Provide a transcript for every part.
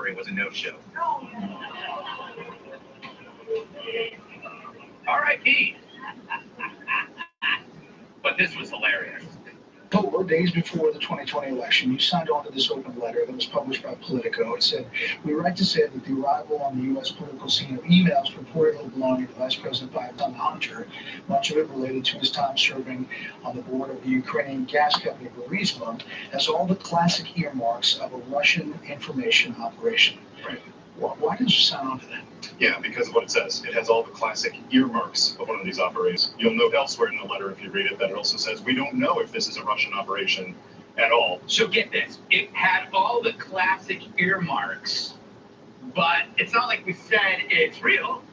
delivery was a no-show. R.I.P. But this was hilarious. Days before the 2020 election, you signed on to this open letter that was published by Politico. It said, "We write to say that the arrival on the U.S. political scene of emails purportedly belonging to Vice President Biden Hunter, much of it related to his time serving on the board of the Ukrainian gas company Burisma, has all the classic earmarks of a Russian information operation." Right. Why did you sign on to that? Yeah, because of what it says. It has all the classic earmarks of one of these operations. You'll note elsewhere in the letter, if you read it, that it also says, we don't know if this is a Russian operation at all. So get this, it had all the classic earmarks, but it's not like we said it's real,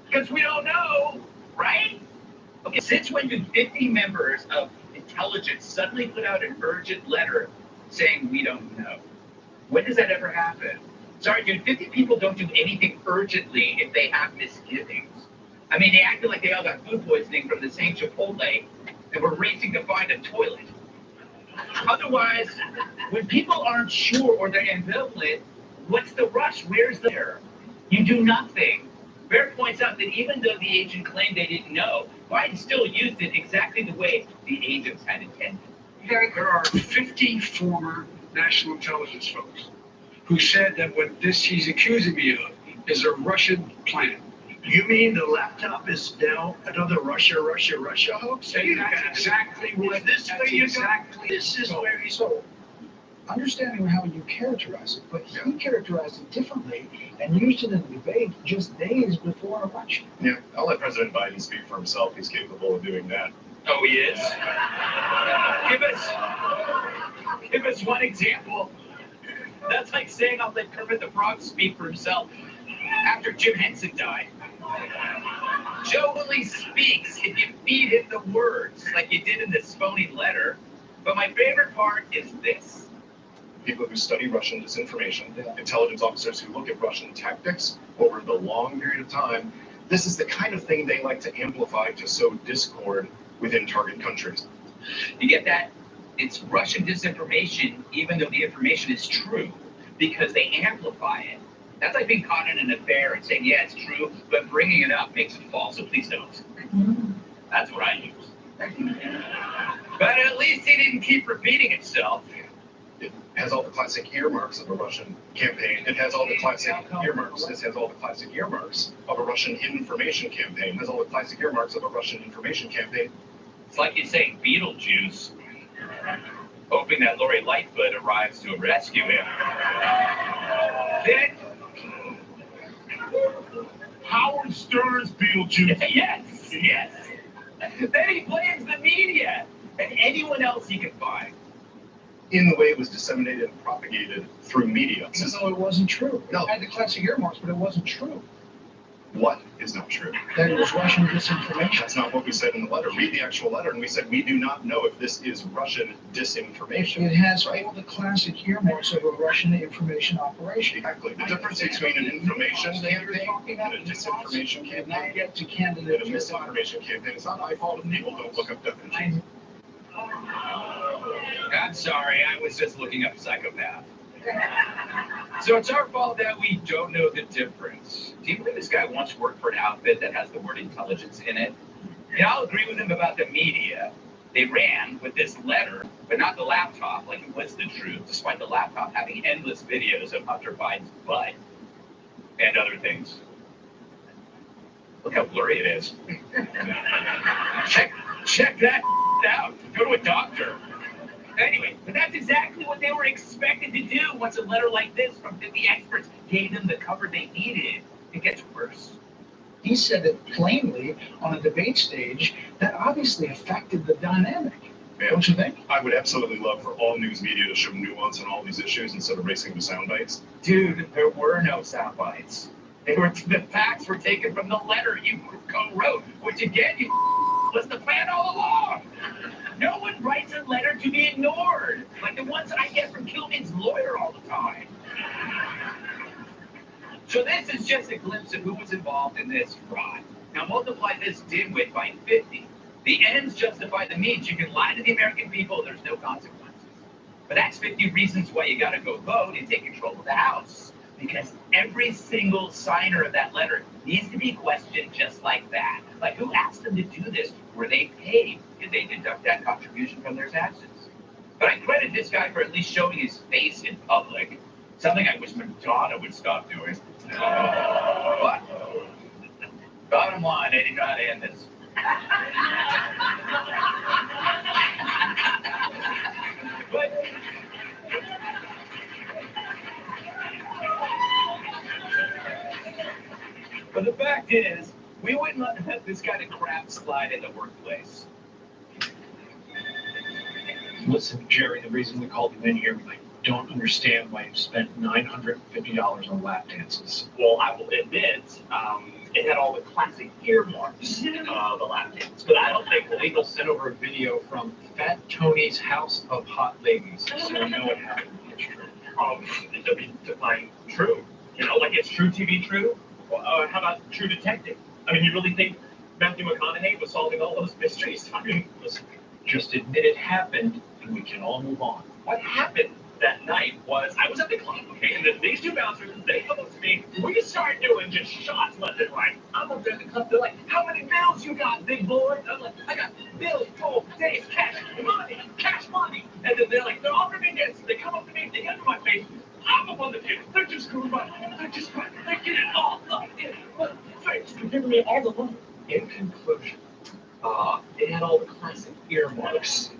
because we don't know, right? Okay, since when do 50 members of intelligence suddenly put out an urgent letter saying we don't know? When does that ever happen? Sorry, dude, 50 people don't do anything urgently if they have misgivings. I mean, they acted like they all got food poisoning from the same Chipotle and were racing to find a toilet. Otherwise, when people aren't sure or they're ambivalent, what's the rush? Where's the there? You do nothing. Bear points out that even though the agent claimed they didn't know, Biden still used it exactly the way the agents had intended. There are 50 former national intelligence folks who said that what this he's accusing me of is a Russian plan. You mean the laptop is now another Russia hoax? That's exactly what this that's thing exactly. This is where he's. So, understanding how you characterize it, but he characterized it differently and used it in the debate just days before an election. Yeah, I'll let President Biden speak for himself. He's capable of doing that. Oh, he is? Give us one example. That's like saying I'll let Kermit the Frog speak for himself after Jim Henson died. Joe only speaks if you feed him the words, like you did in this phony letter. But my favorite part is this. People who study Russian disinformation, intelligence officers who look at Russian tactics over the long period of time, this is the kind of thing they like to amplify to sow discord within target countries. You get that? It's Russian disinformation, even though the information is true, because they amplify it. That's like being caught in an affair and saying, yeah, it's true, but bringing it up makes it false, so please don't. That's what I use. But at least he didn't keep repeating itself. It has all the classic earmarks of a Russian campaign. It has all the classic earmarks. This has all the classic earmarks of a Russian information campaign. It has all the classic earmarks of a Russian information campaign. It's like you saying Beetlejuice, hoping that Lori Lightfoot arrives to rescue him. Then Howard Stern's Beetlejuice. Yes. Then he blames the media and anyone else he can find. In the way it was disseminated and propagated through media. No, it wasn't true. No. It had the classic earmarks, but it wasn't true. What is not true? That it was Russian disinformation. That's not what we said in the letter. Read the actual letter, and we said we do not know if this is Russian disinformation. It has all the classic earmarks of a Russian information operation. Exactly. The difference between an information campaign and a disinformation Did not campaign get to and candidate a misinformation campaign. It's not my fault if people don't look up definitions. I'm sorry, I was just looking up psychopath. So it's our fault that we don't know the difference. Do you believe this guy once worked for an outfit that has the word intelligence in it? Yeah, I'll agree with him about the media. They ran with this letter, but not the laptop, like it was the truth, despite the laptop having endless videos of Hunter Biden's butt and other things. Look how blurry it is. Check that out. Go to a doctor. Anyway, but that's exactly what they were expected to do once a letter like this from 50 experts gave them the cover they needed. It gets worse. He said it plainly on a debate stage that obviously affected the dynamic. Man, Don't you think? I would absolutely love for all news media to show nuance on all these issues instead of racing to sound bites. Dude, there were no sound bites. The facts were taken from the letter you co-wrote, which again, was the plan all along. No one writes a letter to be ignored, like the ones I get from Kilman's lawyer all the time. So this is just a glimpse of who was involved in this fraud. Now multiply this dimwit by 50. The ends justify the means. You can lie to the American people, there's no consequences. But that's 50 reasons why you gotta go vote and take control of the House. Because every single signer of that letter needs to be questioned just like that. Like, who asked them to do this? Were they paid? Did they deduct that contribution from their taxes? But I credit this guy for at least showing his face in public. Something I wish Madonna would stop doing. But, bottom line, I did not end this. But the fact is, we wouldn't let this kind of crap slide in the workplace. Listen, Jerry, the reason we called you in here, I don't understand why you spent $950 on lap dances. Well, I will admit, it had all the classic earmarks, the lap dance. But I don't think Legal sent over a video from Fat Tony's House of Hot Ladies, so we know it happened. It's true. to be defined true. You know, like it's true TV true? Or how about True Detective? I mean, you really think Matthew McConaughey was solving all those mysteries? I mean, Listen, just admit it happened, and we can all move on. what happened that night was I was at the club, okay, and then these two bouncers, they come up to me, we start doing just shots left and right. I'm up there at the club, they're like, how many bills you got, big boy? And I'm like, I got bills, gold, days, cash money. And then they're like, they're offering me this. They come up to me, they get into my face. I'm up on the table. They're just screwing by. They're getting it all up in my face. They're giving me all the money. In conclusion, it had all the classic earmarks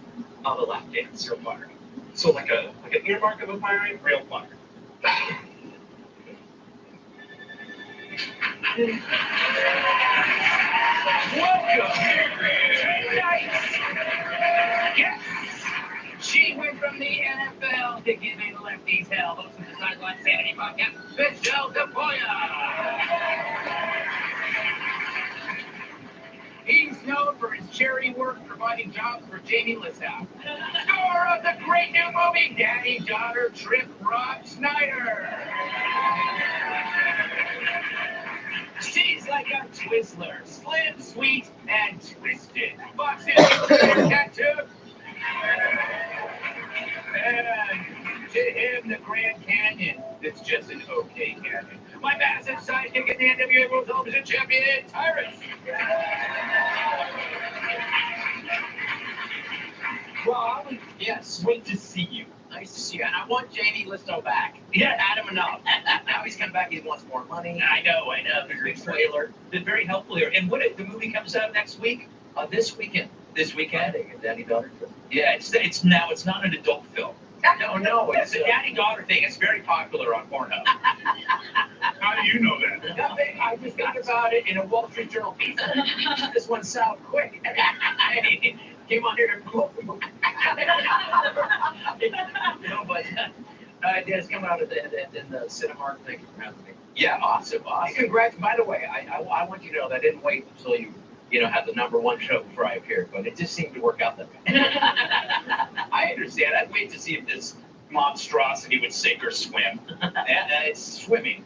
of a lap dancer fire. So like an earmark of a fire, real fire. Welcome tonight. Yes, she went from the NFL to giving lefties hell. Hosting the Sideline Sanity Podcast, Michelle DePoya. He's known for his charity work providing jobs for Jamie Lissow. Star of the great new movie, Daddy-Daughter Trip, Rob Schneider. She's like a Twizzler, slim, sweet, and twisted. Boxing, tattoo. And to him, the Grand Canyon, it's just an okay canyon. My massive sidekick is the NWA World Television Champion, Tyrus. Rob, yes, great to see you. Nice to see you. And I want Jamie Lissow back. Yeah, had him enough. Now he's come back, he wants more money. I know. The big trailer. Been very helpful here. And the movie comes out next week? This weekend. This weekend? Daddy-daughter film. Yeah, it's not an adult film. No, it's a daddy-daughter thing. It's very popular on Pornhub. How do you know that? Nothing. I just got about it in a Wall Street Journal piece. This one sound quick. Came on here to no, but it has come out in the Cinemark. Thank you for having me. Yeah, awesome. Congrats. By the way, I want you to know that I didn't wait until you had the #1 show before I appeared, but it just seemed to work out that way. I understand. I'd wait to see if this monstrosity would sink or swim. It's swimming.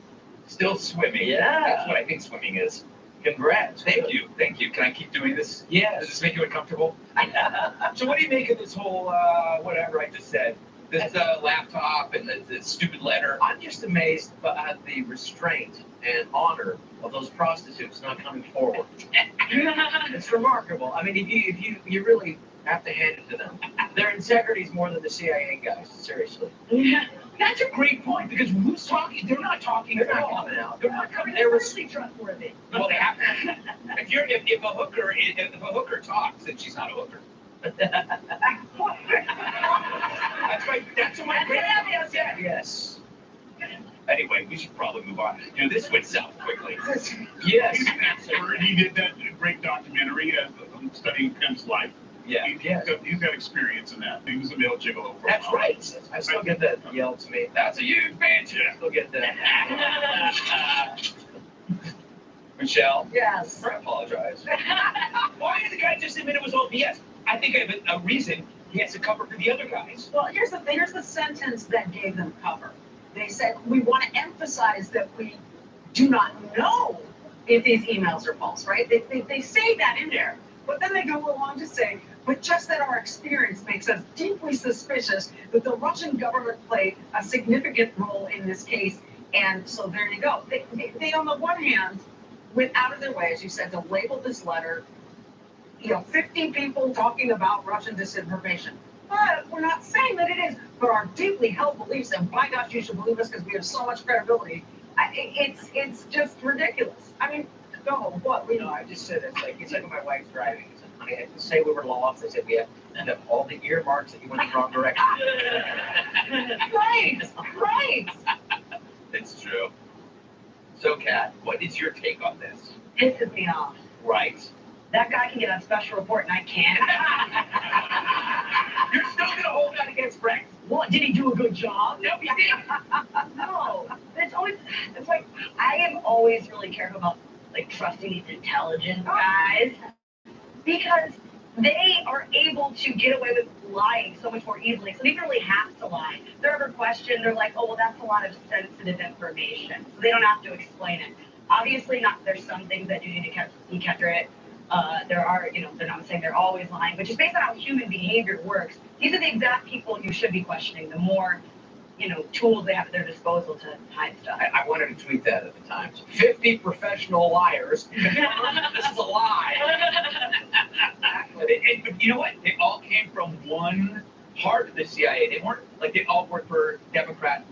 Still swimming. Yeah. That's what I think swimming is. Congrats. Thank you. Can I keep doing this? Yeah. Does this make you uncomfortable? So what do you make of this whole, whatever I just said? This laptop and the stupid letter? I'm just amazed at the restraint and honor of those prostitutes not coming forward. It's remarkable. I mean, if you really have to hand it to them. Their integrity is more than the CIA guys, seriously. Yeah. That's a great point, because who's talking? They're not talking. They're not coming out. They're not coming. They're really trustworthy. Well, they have to. If a hooker talks, then she's not a hooker. That's what my grandmother said. Yes. Anyway, we should probably move on. This went south quickly. Yes. He's an expert. He did that great documentary studying Pim's life. Yeah. He's got experience in that. He was a male gigolo for a That's while. right. I still get that yelled to me. That's a huge bitch. I still get that. Michelle? Yes. I apologize. Why did the guy just admit it was all BS? I think I have a reason he has to cover for the other guys. Well, here's the thing. Here's the sentence that gave them cover. They said, we want to emphasize that we do not know if these emails are false, right? They say that in there. But then they go along to say, but just that our experience makes us deeply suspicious that the Russian government played a significant role in this case. And so there you go. They on the one hand, went out of their way, as you said, to label this letter, 50 people talking about Russian disinformation. But we're not saying that it is, but our deeply held beliefs, and by gosh, you should believe us because we have so much credibility. It's just ridiculous. I mean, no, what? I just said it's like when my wife's driving. I said, honey, I didn't say we were lost. I said we have and have all the earmarks that you went the wrong direction. Right. It's true. So, Kat, what is your take on this? Pisses me off. Right. That guy can get a special report and I can't. You're still going to hold that against Frank? What, did he do a good job? No, he didn't. No. It's like, I am always really careful about, like, trusting these intelligence guys because they are able to get away with lying so much more easily. So they don't really have to lie. If they're ever questioned, they're like, oh, well, that's a lot of sensitive information. So they don't have to explain it. Obviously, there's some things that you need to be accurate. There are, they're not saying they're always lying, but just based on how human behavior works, these are the exact people you should be questioning. The more, tools they have at their disposal to hide stuff. I wanted to tweet that at the time. 50 professional liars. This is a lie. But you know what? They all came from one part of the CIA. They weren't they all worked for Democrat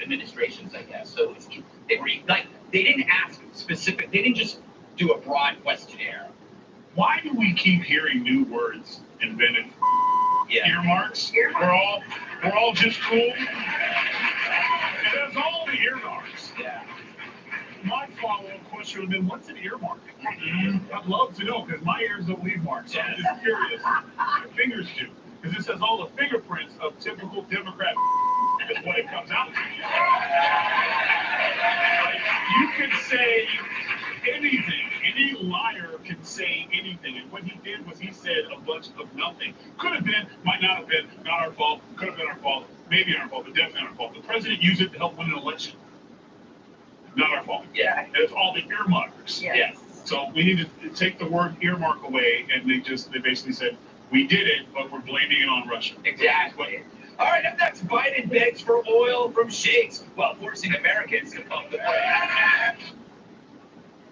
administrations, I guess. So they were they didn't ask specific. They didn't just do a broad questionnaire. Why do we keep hearing new words invented? Yeah. Earmarks? We're all just cool. It has all the earmarks. Yeah. My follow-up question would have been, what's an earmark? I'd love to know, because my ears don't leave marks. So I'm just curious. My fingers do. Because it says all the fingerprints of typical Democrat is what it comes out to. You can say anything. Any liar can say anything. And what he did was he said a bunch of nothing. Could have been, might not have been, not our fault. Could have been our fault. Maybe our fault, but definitely our fault. The president used it to help win an election. Not our fault. Yeah. It's all the earmarks. Yes. So we need to take the word earmark away, and they basically said, we did it, but we're blaming it on Russia. Exactly. All right, up next, Biden begs for oil from sheikhs while forcing Americans to pump the brakes.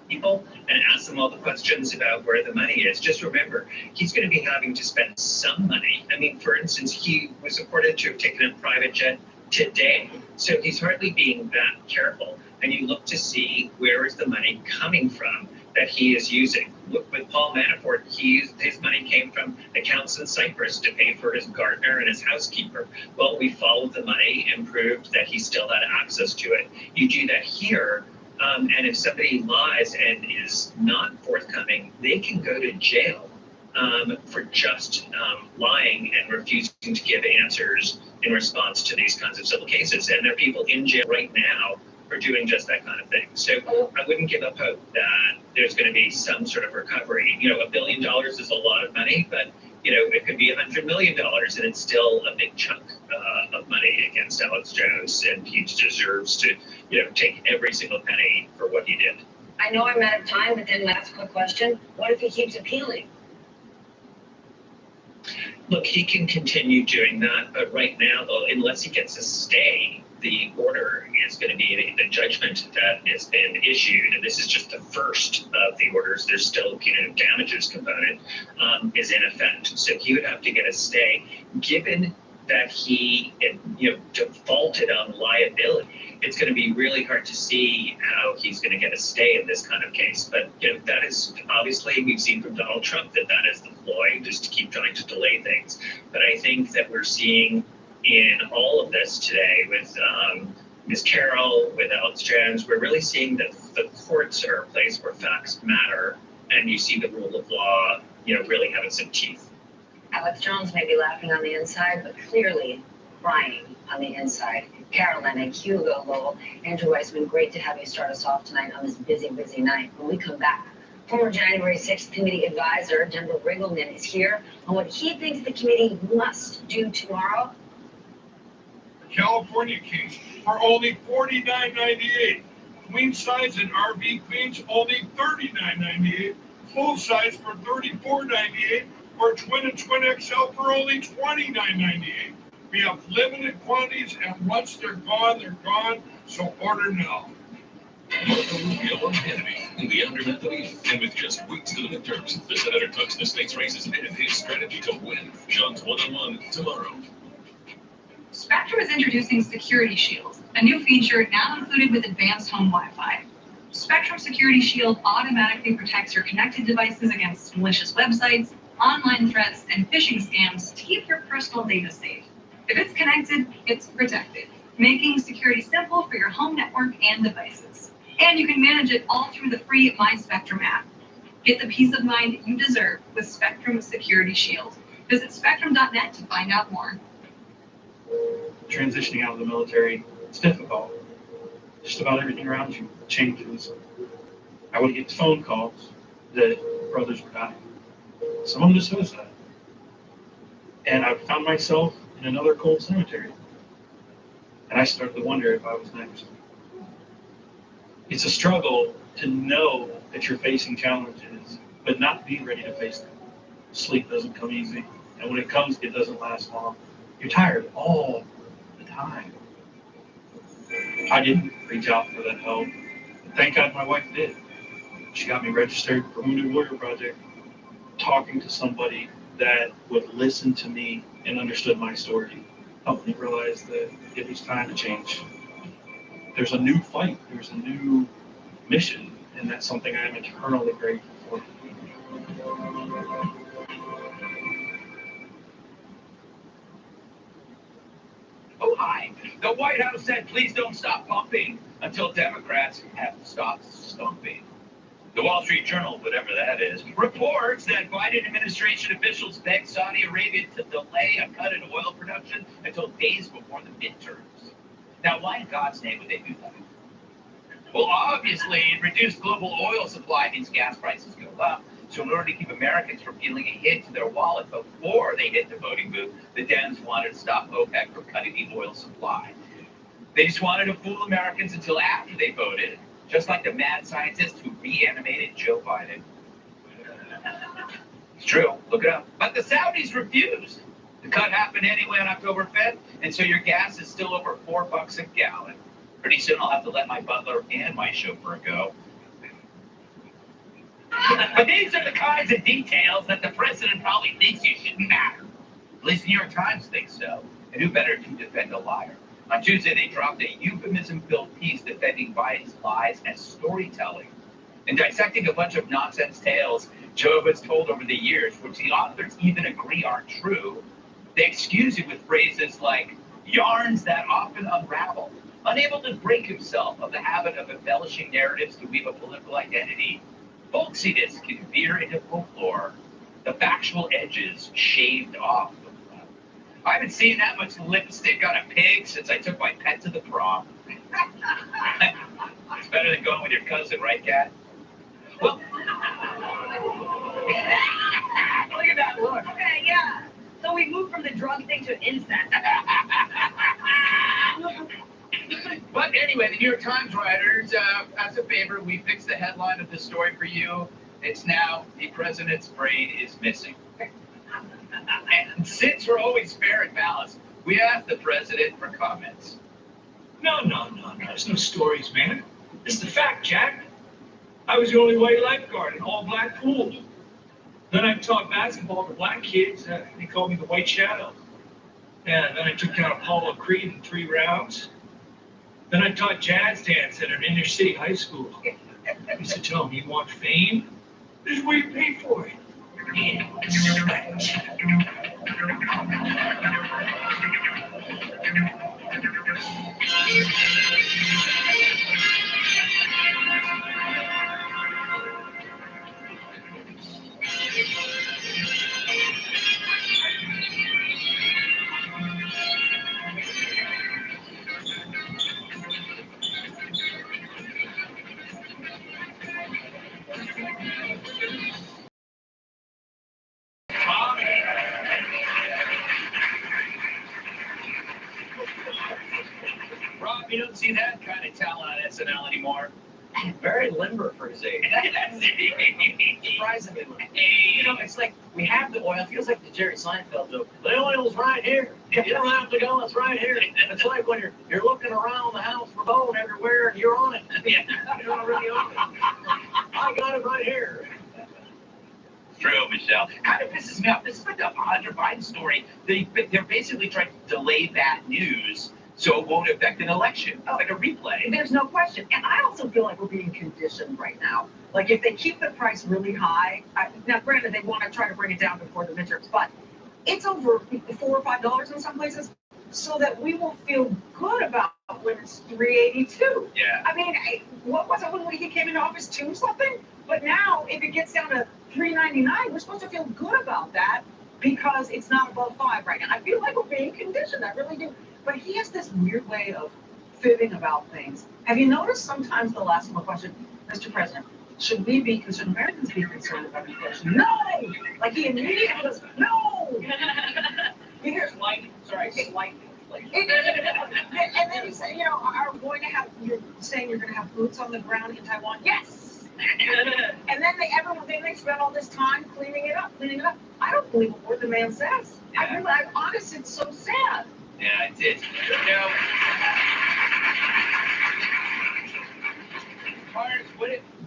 People and ask them all the questions about where the money is. Just remember, he's going to be having to spend some money. I mean, for instance, he was reported to have taken a private jet today. So he's hardly being that careful. And you look to see where is the money coming from that he is using. Look, with Paul Manafort, his money came from accounts in Cyprus to pay for his gardener and his housekeeper. Well, we followed the money and proved that he still had access to it. You do that here, and if somebody lies and is not forthcoming, they can go to jail for just lying and refusing to give answers in response to these kinds of civil cases. And there are people in jail right now for doing just that kind of thing. So I wouldn't give up hope that there's going to be some sort of recovery. $1 billion is a lot of money, but it could be $100 million, and it's still a big chunk of money against Alex Jones, and he deserves to, take every single penny for what he did. I know I'm out of time, but then last quick question: what if he keeps appealing? Look, he can continue doing that, but right now, though, unless he gets a stay, the order is going to be the judgment that has been issued, and this is just the first of the orders. There's still punitive damages component is in effect. So he would have to get a stay. Given that he defaulted on liability, it's going to be really hard to see how he's going to get a stay in this kind of case. But that is obviously, we've seen from Donald Trump that is the ploy, just to keep trying to delay things. But I think that we're seeing in all of this today with Ms. Carroll, with Alex Jones, we're really seeing that the courts are a place where facts matter, and you see the rule of law, really having some teeth. Alex Jones may be laughing on the inside, but clearly crying on the inside. Carolina, Hugo, Lowell, Andrew Weissman, great to have you start us off tonight on this busy, busy night. When we come back, former January 6th committee advisor Denver Riggleman is here on what he thinks the committee must do tomorrow. California case for only $49.98. Queen size and RV queens only $39.98. Full size for $34.98. or Twin and Twin XL for only $29.98. We have limited quantities, and once they're gone, so order now. Marco Rubio on Hannity, Leander Anthony, and with just weeks to the midterms, the senator talks the state's races and his strategy to win. Sean's one-on-one tomorrow. Spectrum is introducing Security Shield, a new feature now included with advanced home Wi-Fi. Spectrum Security Shield automatically protects your connected devices against malicious websites, online threats, and phishing scams to keep your personal data safe. If it's connected, it's protected, making security simple for your home network and devices. And you can manage it all through the free My Spectrum app. Get the peace of mind you deserve with Spectrum Security Shield. Visit spectrum.net to find out more. Transitioning out of the military, it's difficult. Just about everything around you changes. I would get phone calls that brothers were dying. Some of them to suicide. And I found myself in another cold cemetery. And I started to wonder if I was next. It's a struggle to know that you're facing challenges, but not be ready to face them. Sleep doesn't come easy. And when it comes, it doesn't last long. You're tired all the time. I didn't reach out for that help. Thank God my wife did. She got me registered for Wounded Warrior Project, talking to somebody that would listen to me and understood my story, helped me realize that it was time to change. There's a new fight, there's a new mission, and that's something I am eternally grateful for. Oh, hi. The White House said please don't stop pumping until Democrats have stopped stumping. The Wall Street Journal, whatever that is, reports that Biden administration officials begged Saudi Arabia to delay a cut in oil production until days before the midterms. Now, why in God's name would they do that? Well, obviously, reduced global oil supply means gas prices go up. So in order to keep Americans from feeling a hit to their wallet before they hit the voting booth, the Dems wanted to stop OPEC from cutting the oil supply. They just wanted to fool Americans until after they voted, just like the mad scientist who reanimated Joe Biden. It's true, look it up. But the Saudis refused. The cut happened anyway on October 5th, and so your gas is still over $4 a gallon. Pretty soon I'll have to let my butler and my chauffeur go. But these are the kinds of details that the president probably thinks you shouldn't matter. At least the New York Times thinks so. And who better to defend a liar? On Tuesday, they dropped a euphemism-filled piece defending Biden's lies as storytelling and dissecting a bunch of nonsense tales Joe has told over the years, which the authors even agree aren't true. They excuse it with phrases like yarns that often unravel, unable to break himself of the habit of embellishing narratives to weave a political identity. Folksiness can veer into folklore, the factual edges shaved off. I haven't seen that much lipstick on a pig since I took my pet to the prom. It's better than going with your cousin, right, Kat? Well, look at that look. Okay, yeah. So we moved from the drug thing to incest. But anyway, the New York Times writers, as a favor, we fixed the headline of this story for you. It's now, the president's brain is missing. And since we're always fair and balanced, we asked the president for comments. No. There's no stories, man. It's the fact, Jack. I was the only white lifeguard in an all-black pool. Then I taught basketball to black kids. They called me the White Shadow. And then I took down Apollo Creed in 3 rounds. Then I taught jazz dance at an inner-city high school. I used to tell them, you want fame? This is where you pay for it. Rob, you don't see that kind of talent on SNL anymore. Very limber for his age. Surprisingly limber. You know, it's like we have the oil. It feels like the Jerry Seinfeld joke. The oil's right here. You don't have to go. It's right here. It's like when you're looking around the house for bone everywhere and you're on it. You're not really on it. I got it right here. True, Michelle. Kind of pisses me off. This is like the Hunter Biden story. They're basically trying to delay that news so it won't affect an election. Like a replay. There's no question. And I also feel like we're being conditioned right now. Like if they keep the price really high, now granted they want to try to bring it down before the midterms, but it's over $4 or $5 in some places, so that we will feel good about when it's $3.82. Yeah. I mean, what was it when he came into office, $2 something? But now, if it gets down to $3.99, we're supposed to feel good about that because it's not above $5 right now. I feel like we're being conditioned. I really do. But he has this weird way of fibbing about things. Have you noticed sometimes they'll ask him a question, Mr. President, should we be concerned, Americans be concerned about inflation? No! Like he immediately goes, no! You hear lightning, sorry, lightning. And then he said, you know, are we going to have, you're saying you're going to have boots on the ground in Taiwan? Yes! And then they spent all this time cleaning it up. I don't believe a word the man says. Yeah. I'm honest, it's so sad. Yeah, it's you know. Cards,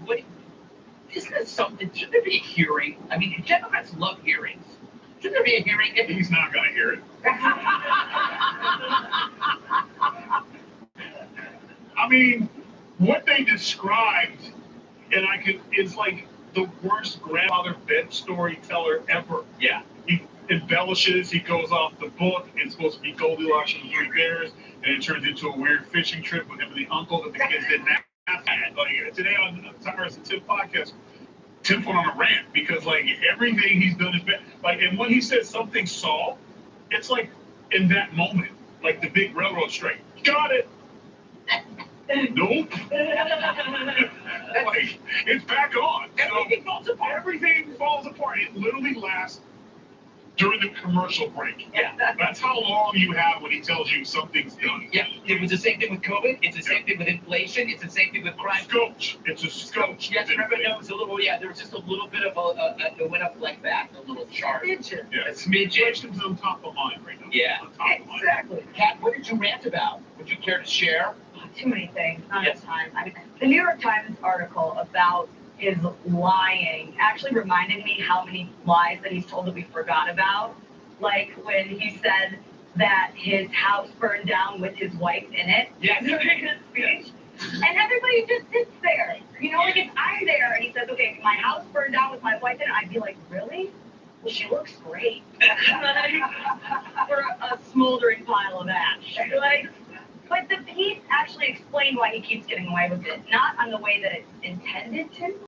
what isn't this something? Should there be a hearing? I mean, Democrats love hearings. Should there be a hearing? He's not going to hear it. I mean, what they described, and it's like the worst grandfather bed storyteller ever. Yeah. He embellishes, he goes off the book. It's supposed to be Goldilocks and the Three Bears, and it turns into a weird fishing trip with him and the uncle that the kids didn't have. Like today on Tyrus and Tim podcast, Tim went on a rant because like everything he's done is bad. Like, and when he says something solved, it's like in that moment, like the big railroad strike. Got it. Nope. Like it's back on. Everything falls apart. Everything falls apart. It literally lasts during the commercial break. Yeah. That's how long you have when he tells you something's done. Yeah, it was the same thing with COVID. It's the same thing with inflation. It's the same thing with crime. Scotch. It's a scotch. Yes, remember, no, it was a little, there was just a little bit of it went up like that, a little chart. Smidgen. Yeah. A smidgen. Inflation's on top of mind right now. Yeah. On top of mind. Exactly. Kat, what did you rant about? Would you care to share? Too many things, not Yes. enough time. I mean, the New York Times article about his lying actually reminded me how many lies that he's told that we forgot about. Like when he said that his house burned down with his wife in it during his speech. And everybody just sits there. You know, like if I'm there and he says, okay, my house burned down with my wife in it, I'd be like, really? Well, she looks great. For a smoldering pile of ash. Like, but the piece actually explained why he keeps getting away with it, not on the way that it's intended to,